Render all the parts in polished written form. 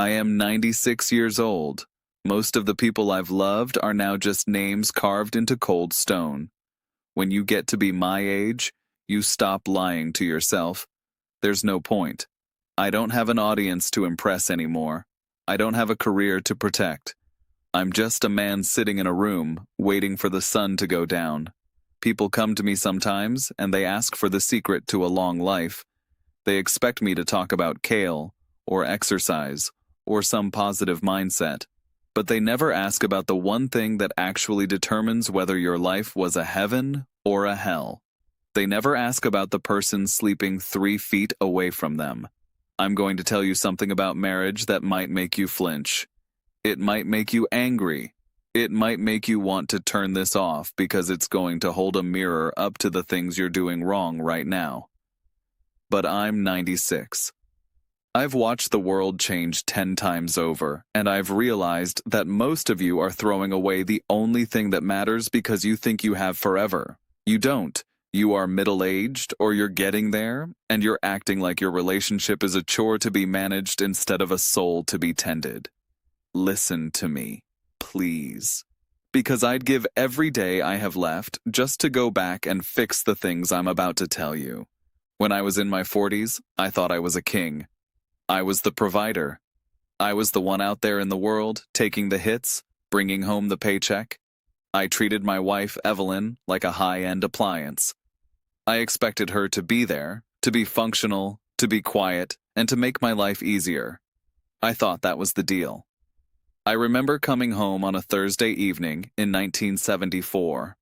I am 96 years old. Most of the people I've loved are now just names carved into cold stone. When you get to be my age, you stop lying to yourself. There's no point. I don't have an audience to impress anymore. I don't have a career to protect. I'm just a man sitting in a room, waiting for the sun to go down. People come to me sometimes, and they ask for the secret to a long life. They expect me to talk about kale, or exercise, or some positive mindset. But they never ask about the one thing that actually determines whether your life was a heaven or a hell. They never ask about the person sleeping 3 feet away from them. I'm going to tell you something about marriage that might make you flinch. It might make you angry. It might make you want to turn this off because it's going to hold a mirror up to the things you're doing wrong right now. But I'm 96. I've watched the world change 10 times over, and I've realized that most of you are throwing away the only thing that matters because you think you have forever. You don't. You are middle-aged, or you're getting there, and you're acting like your relationship is a chore to be managed instead of a soul to be tended. Listen to me, please. Because I'd give every day I have left just to go back and fix the things I'm about to tell you. When I was in my 40s, I thought I was a king. I was the provider. I was the one out there in the world, taking the hits, bringing home the paycheck. I treated my wife, Evelyn, like a high-end appliance. I expected her to be there, to be functional, to be quiet, and to make my life easier. I thought that was the deal. I remember coming home on a Thursday evening in 1974.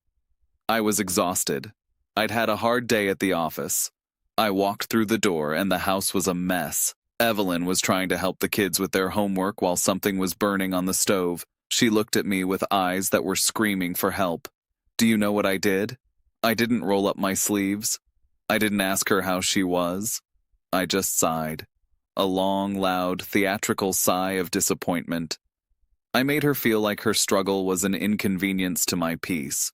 I was exhausted. I'd had a hard day at the office. I walked through the door and the house was a mess. Evelyn was trying to help the kids with their homework while something was burning on the stove. She looked at me with eyes that were screaming for help. Do you know what I did? I didn't roll up my sleeves. I didn't ask her how she was. I just sighed. A long, loud, theatrical sigh of disappointment. I made her feel like her struggle was an inconvenience to my peace.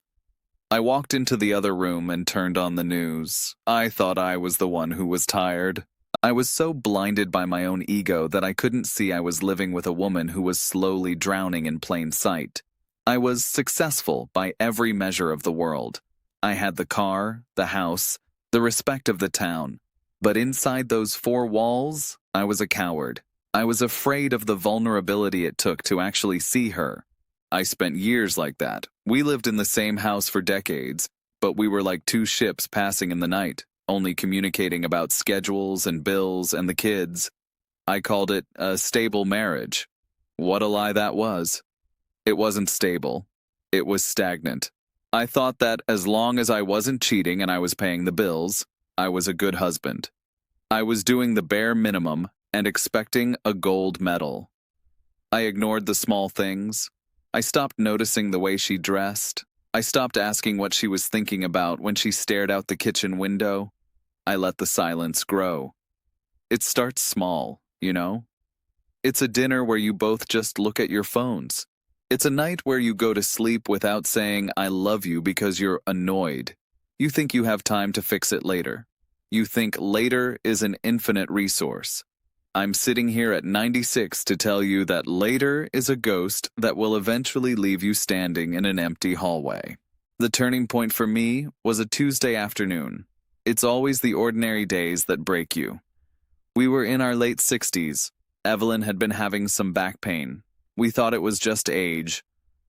I walked into the other room and turned on the news. I thought I was the one who was tired. I was so blinded by my own ego that I couldn't see I was living with a woman who was slowly drowning in plain sight. I was successful by every measure of the world. I had the car, the house, the respect of the town. But inside those 4 walls, I was a coward. I was afraid of the vulnerability it took to actually see her. I spent years like that. We lived in the same house for decades, but we were like 2 ships passing in the night, only communicating about schedules and bills and the kids. I called it a stable marriage. What a lie that was. It wasn't stable. It was stagnant. I thought that as long as I wasn't cheating and I was paying the bills, I was a good husband. I was doing the bare minimum and expecting a gold medal. I ignored the small things. I stopped noticing the way she dressed. I stopped asking what she was thinking about when she stared out the kitchen window. I let the silence grow. It starts small, you know? It's a dinner where you both just look at your phones. It's a night where you go to sleep without saying, I love you, because you're annoyed. You think you have time to fix it later. You think later is an infinite resource. I'm sitting here at 96 to tell you that later is a ghost that will eventually leave you standing in an empty hallway. The turning point for me was a Tuesday afternoon. It's always the ordinary days that break you. We were in our late 60s. Evelyn had been having some back pain. We thought it was just age.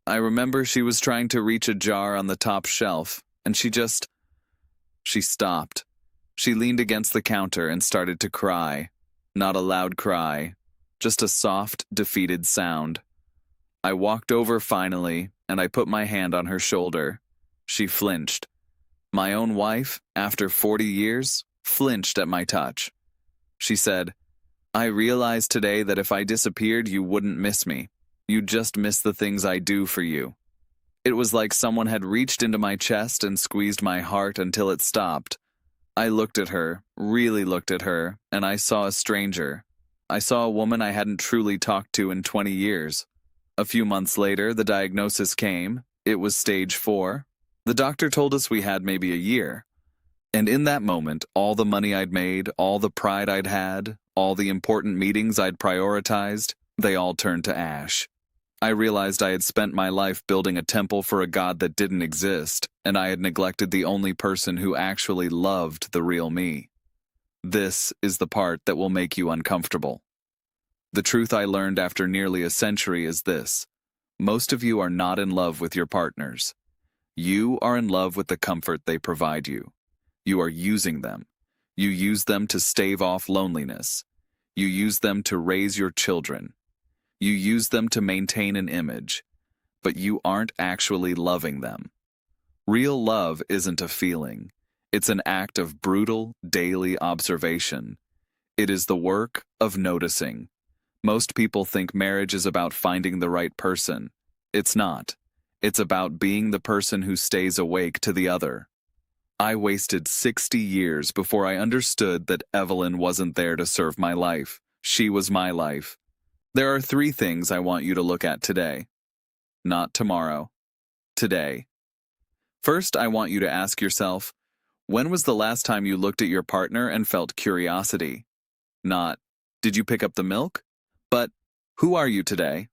I remember she was trying to reach a jar on the top shelf, and she stopped. She leaned against the counter and started to cry. Not a loud cry, just a soft, defeated sound. I walked over finally, and I put my hand on her shoulder. She flinched. My own wife, after 40 years, flinched at my touch. She said, I realized today that if I disappeared, you wouldn't miss me. You'd just miss the things I do for you. It was like someone had reached into my chest and squeezed my heart until it stopped. I looked at her, really looked at her, and I saw a stranger. I saw a woman I hadn't truly talked to in 20 years. A few months later, the diagnosis came. It was stage 4. The doctor told us we had maybe a year. And in that moment, all the money I'd made, all the pride I'd had, all the important meetings I'd prioritized, They all turned to ash. I realized I had spent my life building a temple for a god that didn't exist, and I had neglected the only person who actually loved the real me. This is the part that will make you uncomfortable. The truth I learned after nearly a century is this: most of you are not in love with your partners. You are in love with the comfort they provide you. You are using them. You use them to stave off loneliness. You use them to raise your children. You use them to maintain an image, but you aren't actually loving them. Real love isn't a feeling. It's an act of brutal, daily observation. It is the work of noticing. Most people think marriage is about finding the right person. It's not. It's about being the person who stays awake to the other. I wasted 60 years before I understood that Evelyn wasn't there to serve my life. She was my life. There are 3 things I want you to look at today. Not tomorrow. Today. First, I want you to ask yourself, when was the last time you looked at your partner and felt curiosity? Not, did you pick up the milk? But, who are you today?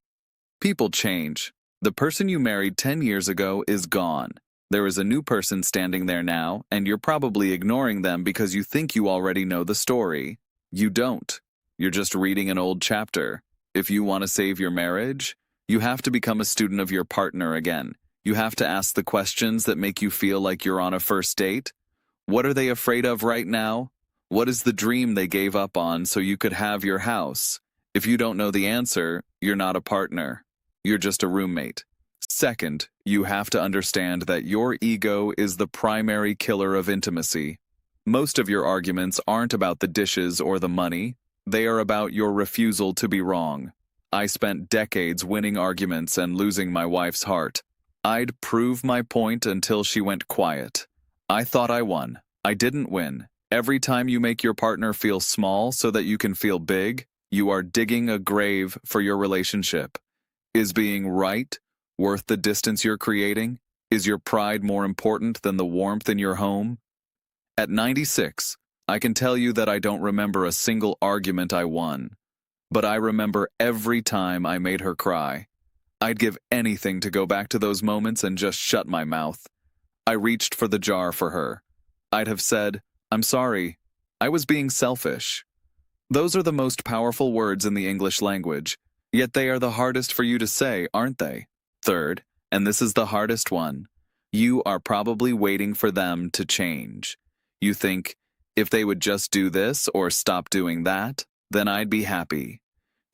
People change. The person you married 10 years ago is gone. There is a new person standing there now, and you're probably ignoring them because you think you already know the story. You don't. You're just reading an old chapter. If you want to save your marriage, you have to become a student of your partner again. You have to ask the questions that make you feel like you're on a first date. What are they afraid of right now? What is the dream they gave up on so you could have your house? If you don't know the answer, you're not a partner. You're just a roommate. Second, you have to understand that your ego is the primary killer of intimacy. Most of your arguments aren't about the dishes or the money. They are about your refusal to be wrong. I spent decades winning arguments and losing my wife's heart. I'd prove my point until she went quiet. I thought I won. I didn't win. Every time you make your partner feel small so that you can feel big, you are digging a grave for your relationship. Is being right worth the distance you're creating? Is your pride more important than the warmth in your home? At 96, I can tell you that I don't remember a single argument I won, but I remember every time I made her cry. I'd give anything to go back to those moments and just shut my mouth. I reached for the jar for her. I'd have said, "I'm sorry. I was being selfish." Those are the most powerful words in the English language, yet they are the hardest for you to say, aren't they? Third, and this is the hardest one, you are probably waiting for them to change. You think, if they would just do this or stop doing that, then I'd be happy.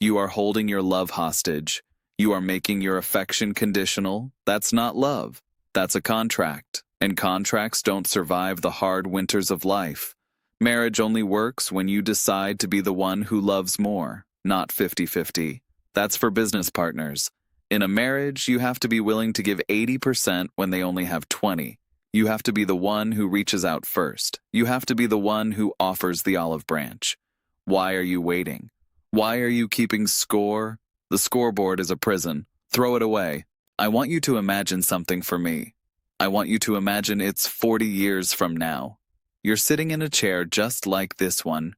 You are holding your love hostage. You are making your affection conditional. That's not love. That's a contract, and contracts don't survive the hard winters of life. Marriage only works when you decide to be the one who loves more, not 50-50. That's for business partners. In a marriage, you have to be willing to give 80% when they only have 20. You have to be the one who reaches out first. You have to be the one who offers the olive branch. Why are you waiting? Why are you keeping score? The scoreboard is a prison. Throw it away. I want you to imagine something for me. I want you to imagine it's 40 years from now. You're sitting in a chair just like this one.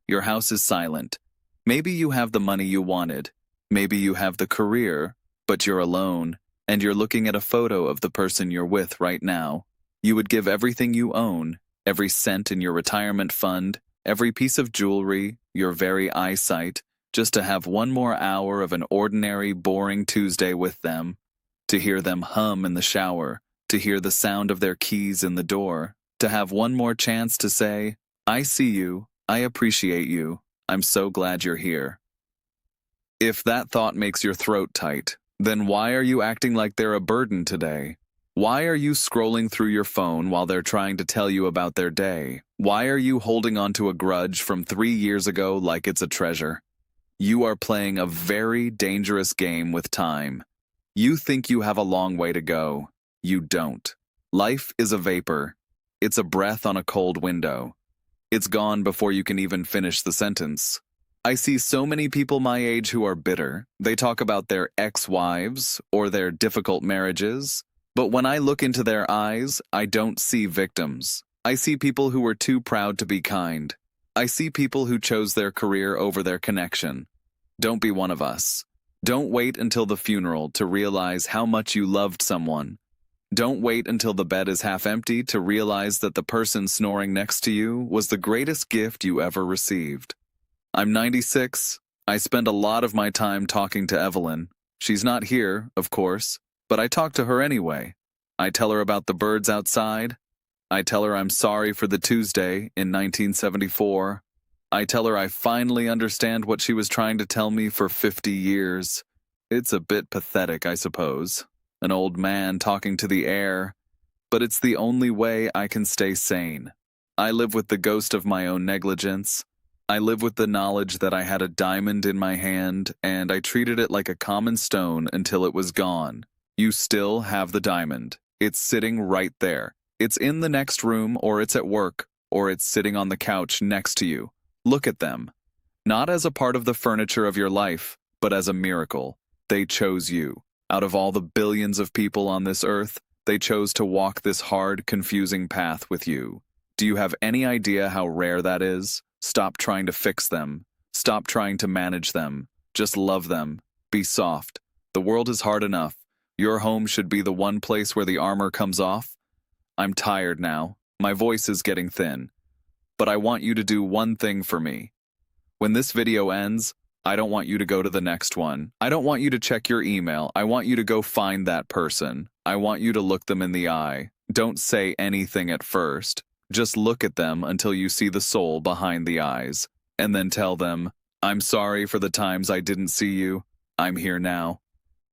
Your house is silent. Maybe you have the money you wanted. Maybe you have the career, but you're alone, and you're looking at a photo of the person you're with right now. You would give everything you own, every cent in your retirement fund, every piece of jewelry, your very eyesight, just to have one more hour of an ordinary, boring Tuesday with them, to hear them hum in the shower, to hear the sound of their keys in the door, to have one more chance to say, "I see you, I appreciate you, I'm so glad you're here." If that thought makes your throat tight, then why are you acting like they're a burden today? Why are you scrolling through your phone while they're trying to tell you about their day? Why are you holding on to a grudge from 3 years ago like it's a treasure? You are playing a very dangerous game with time. You think you have a long way to go. You don't. Life is a vapor. It's a breath on a cold window. It's gone before you can even finish the sentence. I see so many people my age who are bitter. They talk about their ex-wives or their difficult marriages. But when I look into their eyes, I don't see victims. I see people who were too proud to be kind. I see people who chose their career over their connection. Don't be one of us. Don't wait until the funeral to realize how much you loved someone. Don't wait until the bed is half empty to realize that the person snoring next to you was the greatest gift you ever received. I'm 96. I spend a lot of my time talking to Evelyn. She's not here, of course, but I talk to her anyway. I tell her about the birds outside. I tell her I'm sorry for the Tuesday in 1974. I tell her I finally understand what she was trying to tell me for 50 years. It's a bit pathetic, I suppose. An old man talking to the air. But it's the only way I can stay sane. I live with the ghost of my own negligence. I live with the knowledge that I had a diamond in my hand, and I treated it like a common stone until it was gone. You still have the diamond. It's sitting right there. It's in the next room, or it's at work, or it's sitting on the couch next to you. Look at them. Not as a part of the furniture of your life, but as a miracle. They chose you. Out of all the billions of people on this earth, they chose to walk this hard, confusing path with you. Do you have any idea how rare that is? Stop trying to fix them. Stop trying to manage them. Just love them. Be soft. The world is hard enough. Your home should be the one place where the armor comes off. I'm tired now. My voice is getting thin. But I want you to do one thing for me. When this video ends, I don't want you to go to the next one. I don't want you to check your email. I want you to go find that person. I want you to look them in the eye. Don't say anything at first. Just look at them until you see the soul behind the eyes. And then tell them, I'm sorry for the times I didn't see you. I'm here now.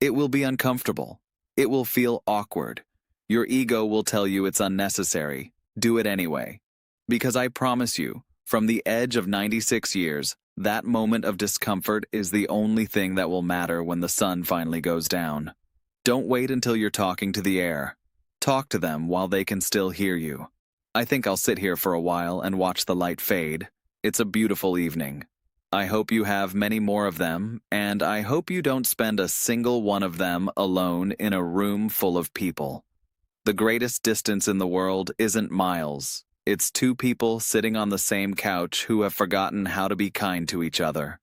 It will be uncomfortable. It will feel awkward. Your ego will tell you it's unnecessary. Do it anyway. Because I promise you, from the edge of 96 years, that moment of discomfort is the only thing that will matter when the sun finally goes down. Don't wait until you're talking to the air. Talk to them while they can still hear you. I think I'll sit here for a while and watch the light fade. It's a beautiful evening. I hope you have many more of them, and I hope you don't spend a single one of them alone in a room full of people. The greatest distance in the world isn't miles. It's two people sitting on the same couch who have forgotten how to be kind to each other.